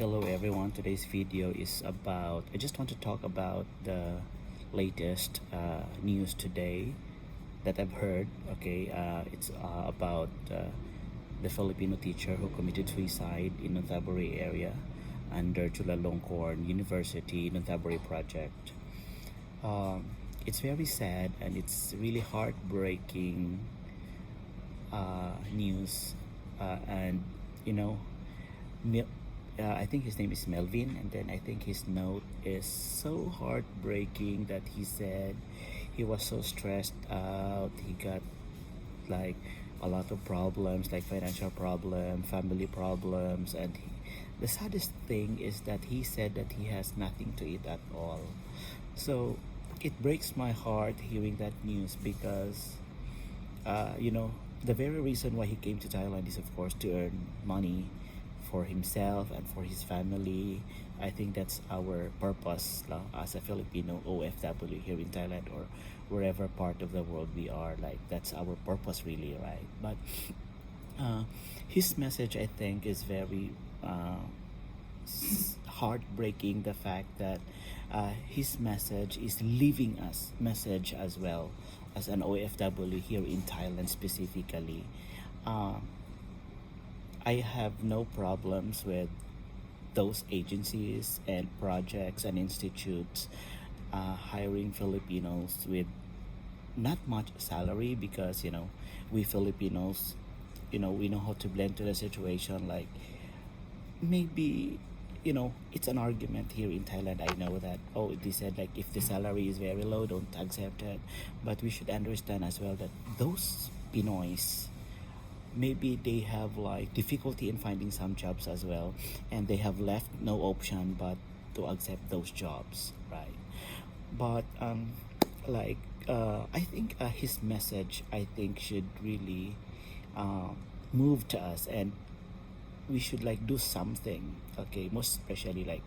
Hello everyone, today's video is about, I just want to talk about the latest news today that I've heard. Okay, it's about the Filipino teacher who committed suicide in Nonthaburi area under Chulalongkorn University Nonthaburi project. It's very sad and it's really heartbreaking news, and you know, I think his name is Melvin, and then I think his note is so heartbreaking that he said he was so stressed out. He got like a lot of problems, like financial problem, family problems, and the saddest thing is that he said that he has nothing to eat at all. So it breaks my heart hearing that news because the very reason why he came to Thailand is, of course, to earn money for himself and for his family. I think that's our purpose as a Filipino OFW here in Thailand or wherever part of the world we are. Like, that's our purpose, really, right? But his message, I think, is very heartbreaking. The fact that his message is leaving us message as well as an OFW here in Thailand specifically. I have no problems with those agencies and projects and institutes hiring Filipinos with not much salary because we Filipinos, we know how to blend to the situation. Like, maybe it's an argument here in Thailand. I know that, oh, they said like if the salary is very low, don't accept it. But we should understand as well that those Pinoys, maybe they have like difficulty in finding some jobs as well, and they have left no option but to accept those jobs, right? But I think his message, I think, should really move to us, and we should like do something. Okay, most especially like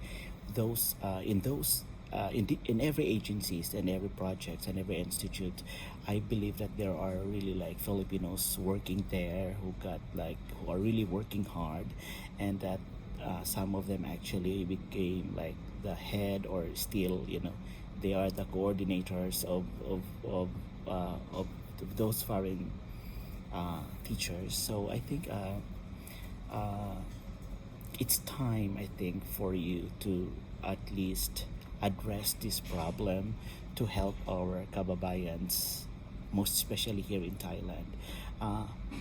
those in every agencies and every projects and every institute. I believe that there are really like Filipinos working there who are really working hard, and that some of them actually became like the head, or still they are the coordinators of those foreign teachers. So I think it's time, I think, for you to at least address this problem to help our Kababayans, most especially here in Thailand.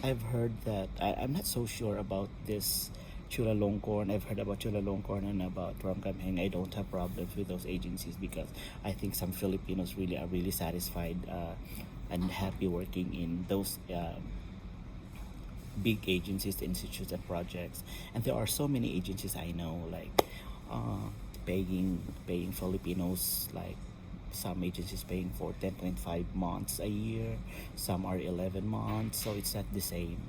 I've heard that, I'm not so sure about this Chulalongkorn. I've heard about Chulalongkorn and about Ramgamheng. I don't have problems with those agencies because I think some Filipinos really are really satisfied and happy working in those big agencies, institutes, and projects. And there are so many agencies I know, like paying Filipinos, like some agencies paying for 10.5 months a year, some are 11 months, so it's not the same.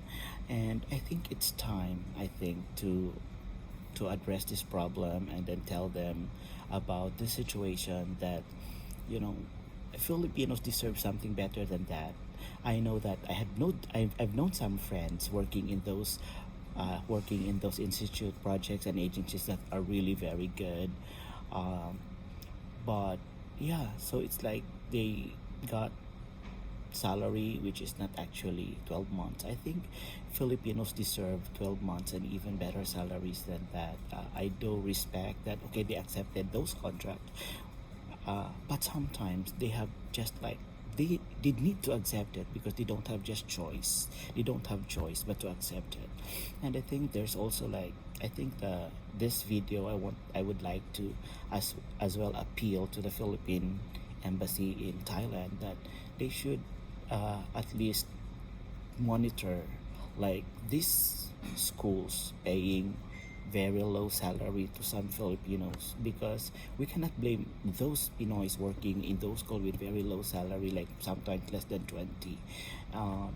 And I think it's time, I think, to address this problem and then tell them about the situation that Filipinos deserve something better than that. I know that I've known some friends working in those institute projects and agencies that are really very good, but yeah, so it's like they got salary which is not actually 12 months. I think Filipinos deserve 12 months and even better salaries than that. I do respect that, okay, they accepted those contracts, but sometimes they have just like they need to accept it because they don't have just choice. They don't have choice but to accept it. And I think there's also like, I think this video I would like to as well appeal to the Philippine embassy in Thailand that they should at least monitor like these schools paying very low salary to some Filipinos, because we cannot blame those Pinoys working in those schools with very low salary, like sometimes less than 20,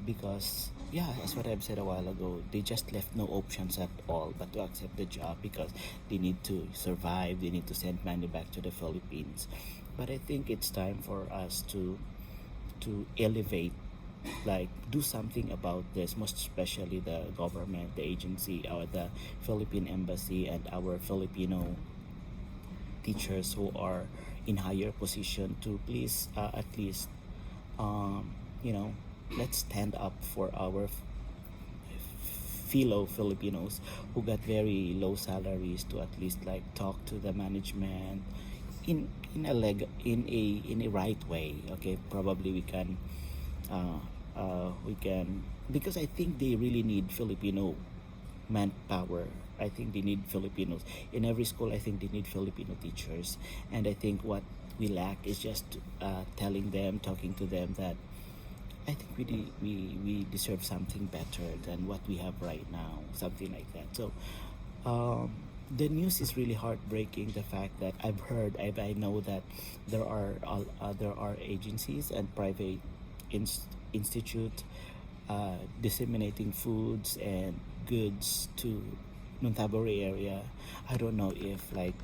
because yeah, as what I've said a while ago, they just left no options at all but to accept the job because they need to survive, they need to send money back to the Philippines. But I think it's time for us to elevate like do something about this, most especially the government, the agency, or the Philippine embassy, and our Filipino teachers who are in higher position to please at least um, you know let's stand up for our fellow Filipinos who got very low salaries to at least like talk to the management in a right way. Okay, probably uh, we can, because I think they really need Filipino manpower. I think they need Filipinos in every school. I think they need Filipino teachers, and I think what we lack is just telling them, talking to them that I think we deserve something better than what we have right now, something like that. So um, the news is really heartbreaking. The fact that I know that there are agencies and private institute disseminating foods and goods to Nuntabori area. I don't know if like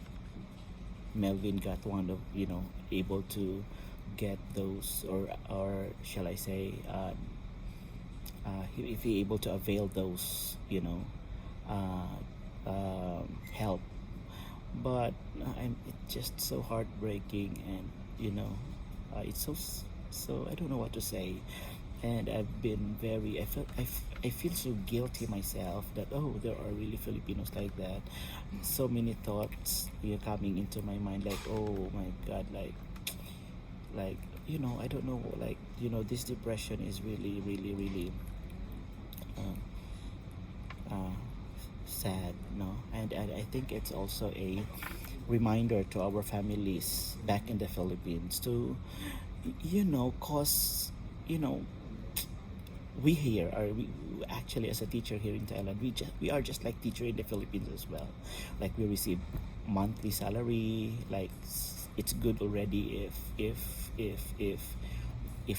Melvin got one of able to get those, or shall I say if he able to avail those help. But it's just so heartbreaking, and it's so I don't know what to say. And I've been very I feel so guilty myself that, oh, there are really Filipinos like that. So many thoughts coming into my mind, like, oh my god, like I don't know, like this depression is really really really um, uh, sad, no. And I think it's also a reminder to our families back in the Philippines to cause you know we here are we actually, as a teacher here in Thailand, we are just like teacher in the Philippines as well. Like, we receive monthly salary. Like, it's good already if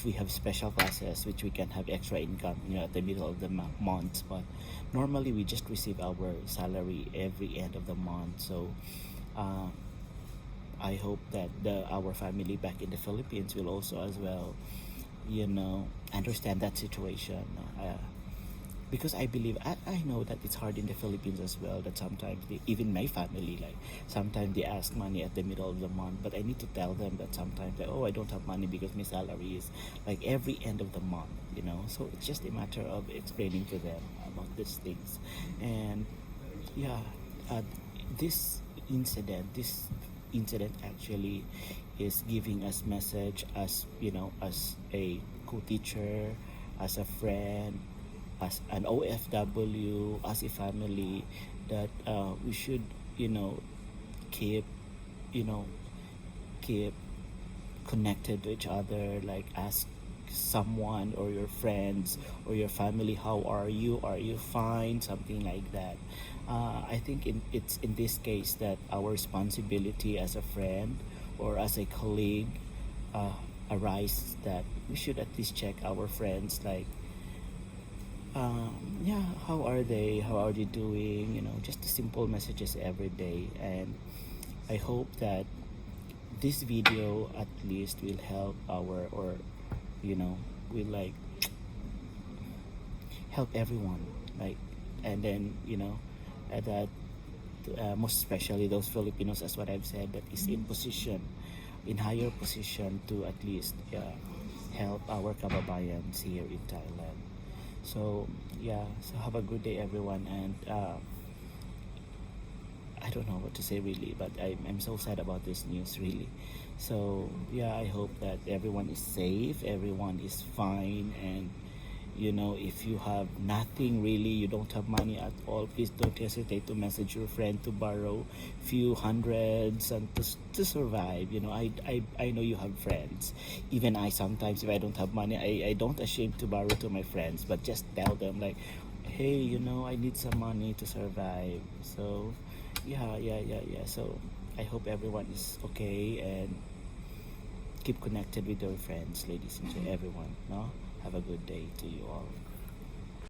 we have special classes, which we can have extra income at the middle of the month. But normally we just receive our salary every end of the month. So uh, I hope that our family back in the Philippines will also as well understand that situation, because I believe I know that it's hard in the Philippines as well, that sometimes even my family, like, sometimes they ask money at the middle of the month, but I need to tell them that sometimes, like, oh, I don't have money because my salary is like every end of the month, so it's just a matter of explaining to them about these things. And yeah, uh, this incident actually is giving us message, as as a co-teacher, as a friend, as an OFW, as a family, that we should keep you know keep connected to each other. Like, ask someone or your friends or your family, how are you fine, something like that. I think it's in this case that our responsibility as a friend or as a colleague uh, arise, that we should at least check our friends, like, yeah, how are they doing, just the simple messages every day. And I hope that this video at least will help or will, like, help everyone, like. And then that most especially those Filipinos, as what I've said, that is in position, in higher position, to at least help our Kababayans here in Thailand. So yeah, so have a good day, everyone. And I don't know what to say really, but I'm so sad about this news, really. So yeah, I hope that everyone is safe, everyone is fine. And if you have nothing really, you don't have money at all, please don't hesitate to message your friend to borrow few hundreds and to survive. I know you have friends. Even I, sometimes if I don't have money, I don't ashamed to borrow to my friends, but just tell them, like, hey, I need some money to survive. So yeah. So I hope everyone is okay, and keep connected with your friends, ladies and everyone. No, have a good day to you all.